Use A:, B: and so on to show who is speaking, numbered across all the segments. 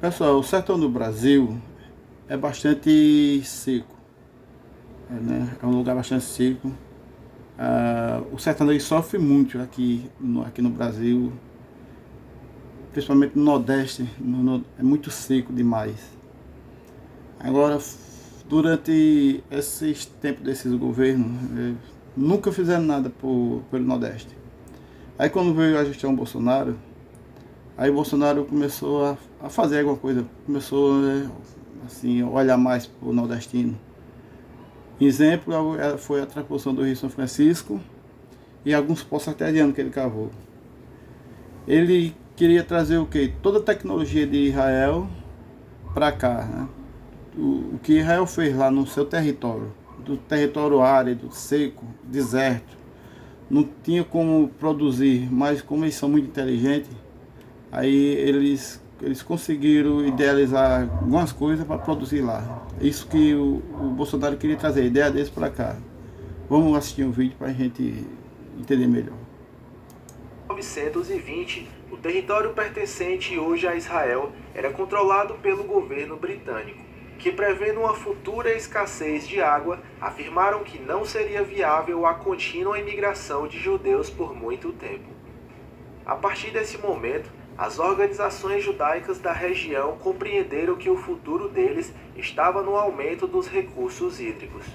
A: Pessoal, o sertão do Brasil é bastante seco, é um lugar bastante seco. O sertanejo sofre muito aqui no Brasil, principalmente no Nordeste, é muito seco demais. Agora, durante esses tempos desses governos, nunca fizeram nada pelo Nordeste. Aí quando veio a gestão Bolsonaro, aí o Bolsonaro começou a fazer alguma coisa, começou assim, a olhar mais para o nordestino. Exemplo foi a transposição do Rio São Francisco e alguns poços artesianos que ele cavou. Ele queria trazer o quê? Toda a tecnologia de Israel para cá, né? O que Israel fez lá no seu território, do território árido, seco, deserto, não tinha como produzir, mas como eles são muito inteligentes, aí eles conseguiram idealizar algumas coisas para produzir lá. Isso que o Bolsonaro queria trazer, a ideia deles para cá. Vamos assistir um vídeo para a gente entender melhor.
B: 1920, o território pertencente hoje a Israel era controlado pelo governo britânico, que, prevendo uma futura escassez de água, afirmaram que não seria viável a contínua imigração de judeus por muito tempo. A partir desse momento, as organizações judaicas da região compreenderam que o futuro deles estava no aumento dos recursos hídricos.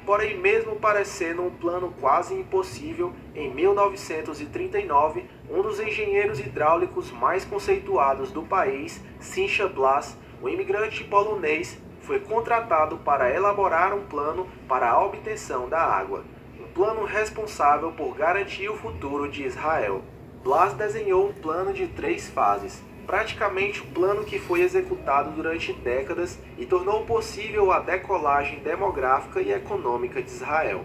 B: Porém, mesmo parecendo um plano quase impossível, em 1939, um dos engenheiros hidráulicos mais conceituados do país, Simcha Blas, um imigrante polonês, foi contratado para elaborar um plano para a obtenção da água, um plano responsável por garantir o futuro de Israel. Blas desenhou um plano de 3 fases, praticamente o plano que foi executado durante décadas e tornou possível a decolagem demográfica e econômica de Israel.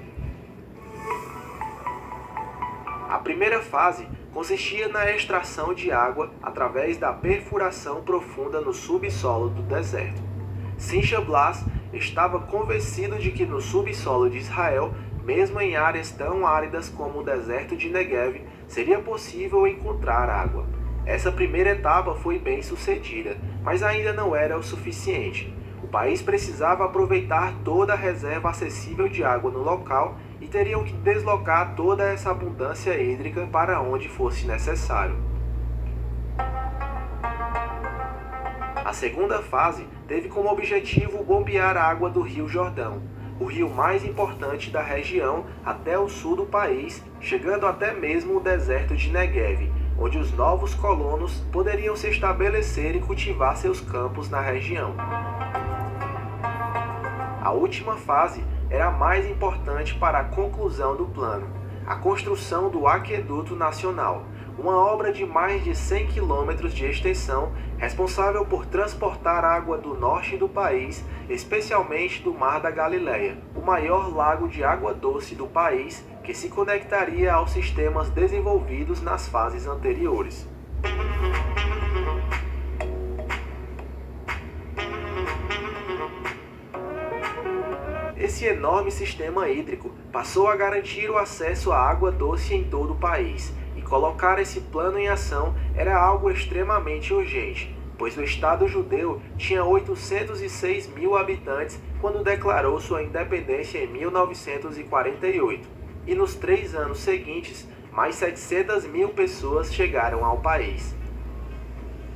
B: A primeira fase consistia na extração de água através da perfuração profunda no subsolo do deserto. Simcha Blas estava convencido de que no subsolo de Israel, mesmo em áreas tão áridas como o deserto de Negev, seria possível encontrar água. Essa primeira etapa foi bem sucedida, mas ainda não era o suficiente. O país precisava aproveitar toda a reserva acessível de água no local e teriam que deslocar toda essa abundância hídrica para onde fosse necessário. A segunda fase teve como objetivo bombear a água do Rio Jordão, o rio mais importante da região, até o sul do país, chegando até mesmo o deserto de Negev, onde os novos colonos poderiam se estabelecer e cultivar seus campos na região. A última fase era a mais importante para a conclusão do plano, a construção do Aqueduto Nacional, uma obra de mais de 100 quilômetros de extensão, responsável por transportar água do norte do país, especialmente do Mar da Galileia, o maior lago de água doce do país, que se conectaria aos sistemas desenvolvidos nas fases anteriores. Esse enorme sistema hídrico passou a garantir o acesso à água doce em todo o país, e colocar esse plano em ação era algo extremamente urgente, pois o Estado judeu tinha 806 mil habitantes quando declarou sua independência em 1948, e nos 3 anos seguintes, mais 700 mil pessoas chegaram ao país.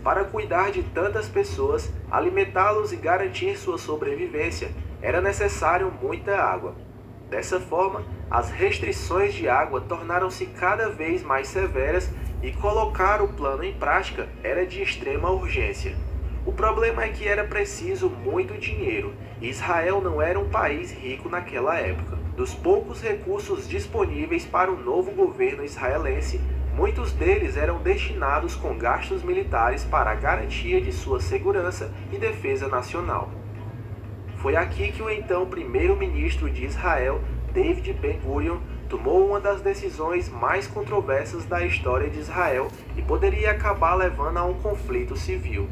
B: Para cuidar de tantas pessoas, alimentá-los e garantir sua sobrevivência, era necessário muita água. Dessa forma, as restrições de água tornaram-se cada vez mais severas e colocar o plano em prática era de extrema urgência. O problema é que era preciso muito dinheiro, e Israel não era um país rico naquela época. Dos poucos recursos disponíveis para o novo governo israelense, muitos deles eram destinados com gastos militares para a garantia de sua segurança e defesa nacional. Foi aqui que o então primeiro-ministro de Israel, David Ben-Gurion, tomou uma das decisões mais controversas da história de Israel e poderia acabar levando a um conflito civil.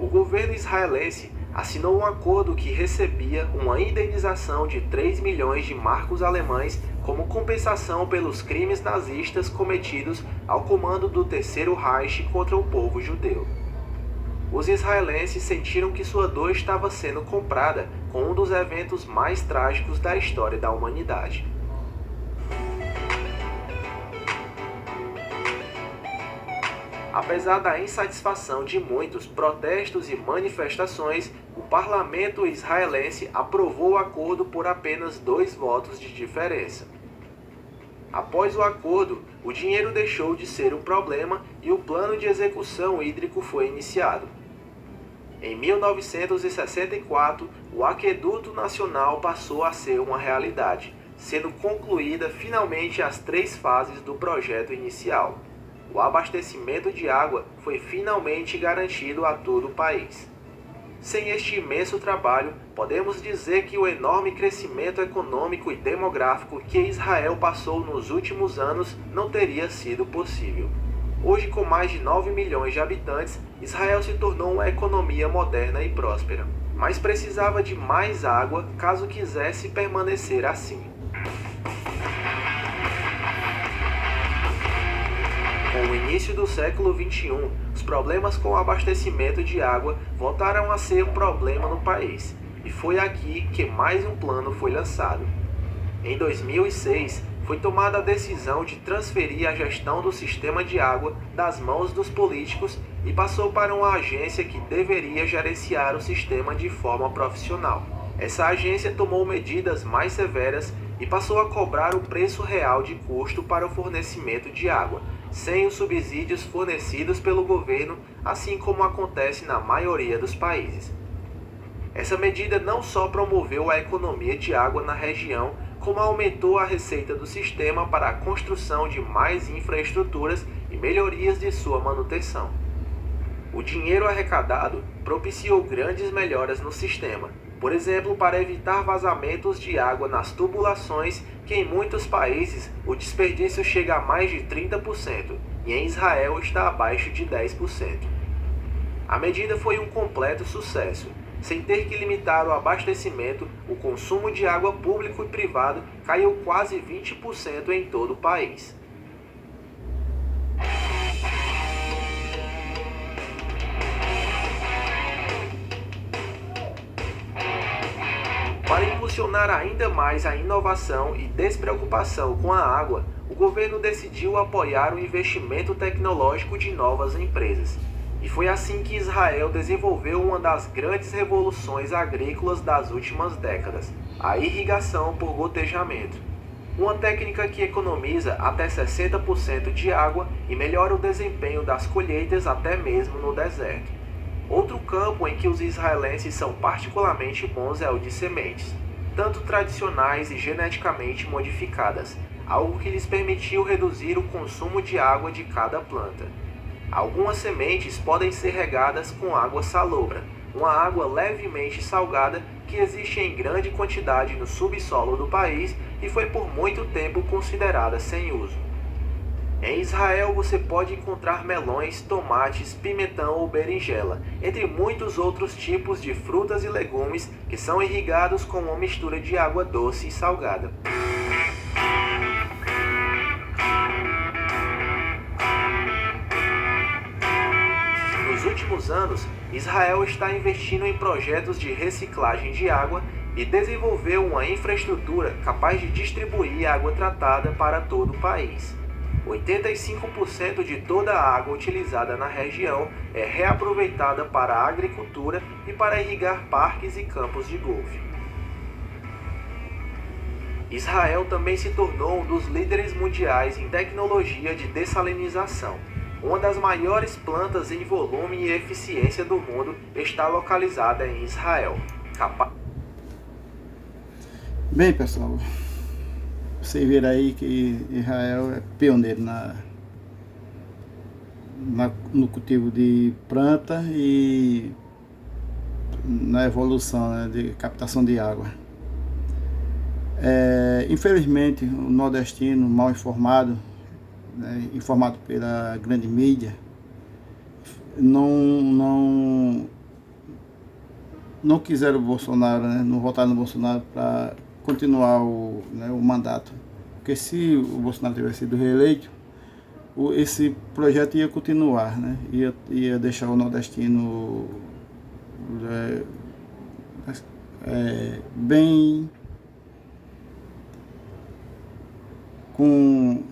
B: O governo israelense assinou um acordo que recebia uma indenização de 3 milhões de marcos alemães como compensação pelos crimes nazistas cometidos ao comando do Terceiro Reich contra o povo judeu. Os israelenses sentiram que sua dor estava sendo comprada com um dos eventos mais trágicos da história da humanidade. Apesar da insatisfação de muitos protestos e manifestações, o parlamento israelense aprovou o acordo por apenas 2 votos de diferença. Após o acordo, o dinheiro deixou de ser um problema e o plano de execução hídrico foi iniciado. Em 1964, o Aqueduto Nacional passou a ser uma realidade, sendo concluída finalmente as 3 fases do projeto inicial. O abastecimento de água foi finalmente garantido a todo o país. Sem este imenso trabalho, podemos dizer que o enorme crescimento econômico e demográfico que Israel passou nos últimos anos não teria sido possível. Hoje, com mais de 9 milhões de habitantes, Israel se tornou uma economia moderna e próspera, mas precisava de mais água caso quisesse permanecer assim. Com o início do século XXI, os problemas com o abastecimento de água voltaram a ser um problema no país, e foi aqui que mais um plano foi lançado. Em 2006, foi tomada a decisão de transferir a gestão do sistema de água das mãos dos políticos e passou para uma agência que deveria gerenciar o sistema de forma profissional. Essa agência tomou medidas mais severas e passou a cobrar o preço real de custo para o fornecimento de água, sem os subsídios fornecidos pelo governo, assim como acontece na maioria dos países. Essa medida não só promoveu a economia de água na região, como aumentou a receita do sistema para a construção de mais infraestruturas e melhorias de sua manutenção. O dinheiro arrecadado propiciou grandes melhoras no sistema, por exemplo, para evitar vazamentos de água nas tubulações, que em muitos países o desperdício chega a mais de 30% e em Israel está abaixo de 10%. A medida foi um completo sucesso. Sem ter que limitar o abastecimento, o consumo de água público e privado caiu quase 20% em todo o país. Para impulsionar ainda mais a inovação e despreocupação com a água, o governo decidiu apoiar o investimento tecnológico de novas empresas. E foi assim que Israel desenvolveu uma das grandes revoluções agrícolas das últimas décadas, a irrigação por gotejamento. Uma técnica que economiza até 60% de água e melhora o desempenho das colheitas até mesmo no deserto. Outro campo em que os israelenses são particularmente bons é o de sementes, tanto tradicionais e geneticamente modificadas, algo que lhes permitiu reduzir o consumo de água de cada planta. Algumas sementes podem ser regadas com água salobra, uma água levemente salgada que existe em grande quantidade no subsolo do país e foi por muito tempo considerada sem uso. Em Israel você pode encontrar melões, tomates, pimentão ou berinjela, entre muitos outros tipos de frutas e legumes que são irrigados com uma mistura de água doce e salgada. Nos últimos anos, Israel está investindo em projetos de reciclagem de água e desenvolveu uma infraestrutura capaz de distribuir água tratada para todo o país. 85% de toda a água utilizada na região é reaproveitada para a agricultura e para irrigar parques e campos de golfe. Israel também se tornou um dos líderes mundiais em tecnologia de dessalinização. Uma das maiores plantas em volume e eficiência do mundo está localizada em Israel.
A: Bem, pessoal, vocês viram aí que Israel é pioneiro no cultivo de planta e na evolução, né, de captação de água. Infelizmente, o nordestino mal informado, né, informado pela grande mídia, não quiseram o Bolsonaro, né, não votaram no Bolsonaro para continuar o mandato, porque se o Bolsonaro tivesse sido reeleito, esse projeto ia continuar, né? Ia deixar o nordestino bem com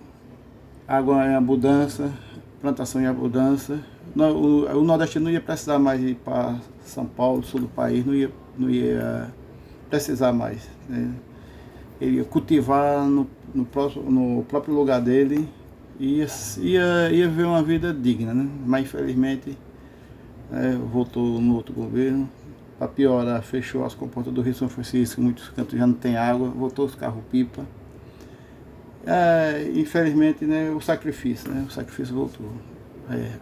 A: água em abundância, plantação em abundância. O nordestino não ia precisar mais ir para São Paulo, sul do país, não ia precisar mais, né? Ele ia cultivar no próprio lugar dele e ia viver uma vida digna, né? Mas infelizmente voltou no outro governo. Para piorar, fechou as comportas do Rio São Francisco, muitos cantos já não tem água, voltou os carros-pipa. Infelizmente, né, o sacrifício voltou.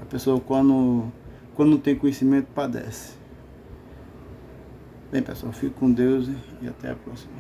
A: A pessoa quando não tem conhecimento padece. Bem, pessoal, fico com Deus e até a próxima.